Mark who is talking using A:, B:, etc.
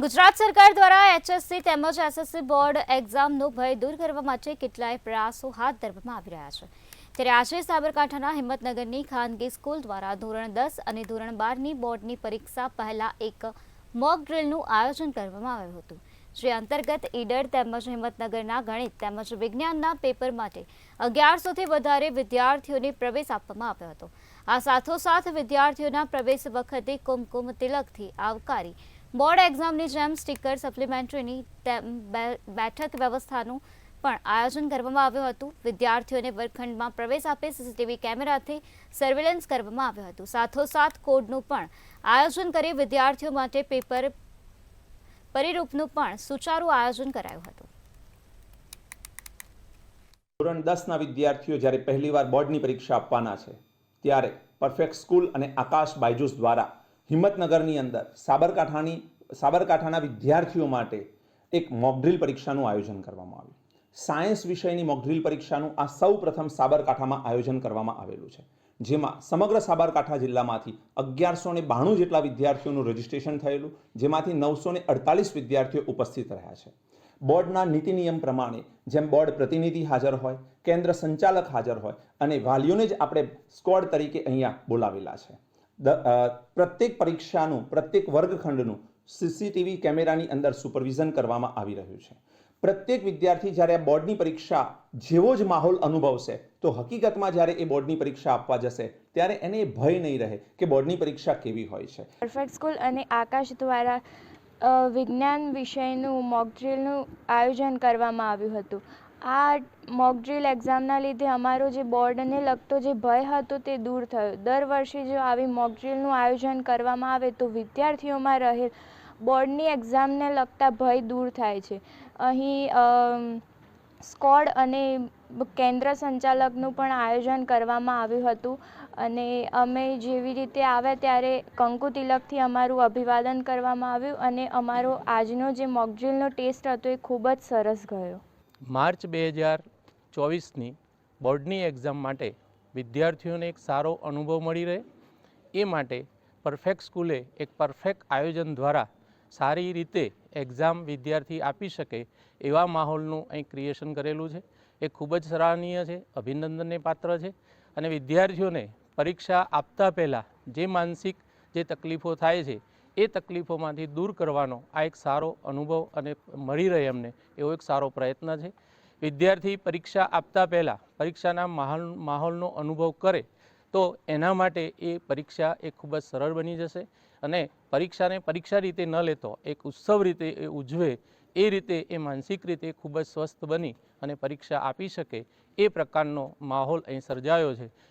A: ગુજરાત સરકાર દ્વારા એચએસસી તેમજ એસએસસી બોર્ડ એક્ઝામનો ભય દૂર કરવા માટે કેટલાય પ્રયાસો હાથ ધરવામાં આવી રહ્યા છે। ત્યારે આજે સાબરકાંઠાના હિંમતનગરની ખાનગી સ્કૂલ દ્વારા ધોરણ 10 અને ધોરણ 12ની બોર્ડની પરીક્ષા પહેલા એક મોક ડ્રીલનું આયોજન કરવામાં આવ્યું હતું, જે અંતર્ગત ઈડર તેમજ હિંમતનગરના ગણિત તેમજ વિજ્ઞાનના પેપર માટે 1100થી વધારે વિદ્યાર્થીઓને પ્રવેશ આપવામાં આવ્યો હતો। આ સાથોસાથ વિદ્યાર્થીઓના પ્રવેશ વખતે કુમકુમ તિલકથી આવકારી બોર્ડ એક્ઝામની જેમ સ્ટીકર સપ્લિમેન્ટરીની બેઠક વ્યવસ્થાનું પણ આયોજન કરવામાં આવ્યું હતું। વિદ્યાર્થીઓને વર્ગખંડમાં પ્રવેશ આપે સીસીટીવી કેમેરાથી સર્વેલન્સ કરવામાં આવ્યું હતું। સાથોસાથ કોડનું પણ આયોજન કરી વિદ્યાર્થીઓ માટે પેપર પરિરૂપનું પણ સુચારું આયોજન કરાયું હતું।
B: ધોરણ 10ના વિદ્યાર્થીઓ જ્યારે પહેલીવાર બોર્ડની પરીક્ષા આપવાના છે ત્યારે પરફેક્ટ સ્કૂલ અને આકાશ બાયજૂસ દ્વારા હિંમતનગરની અંદર સાબરકાંઠાના વિદ્યાર્થીઓ માટે એક મોકડ્રીલ પરીક્ષાનું આયોજન કરવામાં આવ્યું। સાયન્સ વિષયની મોકડ્રીલ પરીક્ષાનું આ સૌ પ્રથમ સાબરકાંઠામાં આયોજન કરવામાં આવેલું છે, જેમાં સમગ્ર સાબરકાંઠા જિલ્લામાંથી 1192 જેટલા વિદ્યાર્થીઓનું રજીસ્ટ્રેશન થયેલું, જેમાંથી 948 વિદ્યાર્થીઓ ઉપસ્થિત રહ્યા છે। બોર્ડના નીતિ નિયમ પ્રમાણે જેમ બોર્ડ પ્રતિનિધિ હાજર હોય, કેન્દ્ર સંચાલક હાજર હોય અને વાલીઓને જ આપણે સ્કોડ તરીકે અહીંયા બોલાવેલા છે। પ્રત્યેક પરીક્ષાનું પ્રત્યેક વર્ગખંડનું સીસીટીવી કેમેરાની અંદર સુપરવિઝન કરવામાં આવી રહ્યું છે। પ્રત્યેક વિદ્યાર્થી જ્યારે આ બોર્ડની પરીક્ષા જેવો જ માહોલ અનુભવશે તો હકીકતમાં જ્યારે એ બોર્ડની પરીક્ષા આપવા જશે ત્યારે એને ભય નહીં રહે કે બોર્ડની પરીક્ષા કેવી હોય છે।
C: પરફેક્ટ સ્કૂલ અને આકાશ દ્વારા વિજ્ઞાન વિષયનું મોક ડ્રીલનું આયોજન કરવામાં આવ્યું હતું। આ મોક ડ્રીલ એક્ઝામના લીધે અમારો જે બોર્ડને લગતો જે ભય હતો તે દૂર થયો। દર વર્ષે જો આવી મોક ડ્રીલનું આયોજન કરવામાં આવે તો વિદ્યાર્થીઓમાં રહેલ બોર્ડની એક્ઝામને લગતા ભય દૂર થાય છે। અહીં સ્કોડ અને કેન્દ્ર સંચાલકનું પણ આયોજન કરવામાં આવ્યું હતું અને અમે જેવી રીતે આવ્યા ત્યારે કંકુ તિલકથી અમારું અભિવાદન કરવામાં આવ્યું અને અમારો આજનો જે મોક ડ્રીલનો ટેસ્ટ હતો એ ખૂબ જ સરસ ગયો।
D: માર્ચ 2024ની બોર્ડની એક્ઝામ માટે વિદ્યાર્થીઓને એક સારો અનુભવ મળી રહે એ માટે પરફેક્ટ સ્કૂલે એક પરફેક્ટ આયોજન દ્વારા સારી રીતે એક્ઝામ વિદ્યાર્થી આપી શકે એવા માહોલનું અહીં ક્રિએશન કરેલું છે। એ ખૂબ જ સરાહનીય છે, અભિનંદનને પાત્ર છે અને વિદ્યાર્થીઓને પરીક્ષા આપતા પહેલાં જે માનસિક જે તકલીફો થાય છે એ તકલીફોમાંથી દૂર કરવાનો આ એક સારો અનુભવ અને મળી રહે એમને એવો એક સારો પ્રયત્ન છે। વિદ્યાર્થી પરીક્ષા આપતા પહેલાં પરીક્ષાના માહોલનો અનુભવ કરે તો એના માટે એ પરીક્ષા એ ખૂબ જ સરળ બની જશે અને પરીક્ષાને પરીક્ષા રીતે ન લેતો એક ઉત્સવ રીતે એ ઉજવે એ રીતે એ માનસિક રીતે ખૂબ જ સ્વસ્થ બની અને પરીક્ષા આપી શકે એ પ્રકારનો માહોલ અહીં સર્જાયો છે।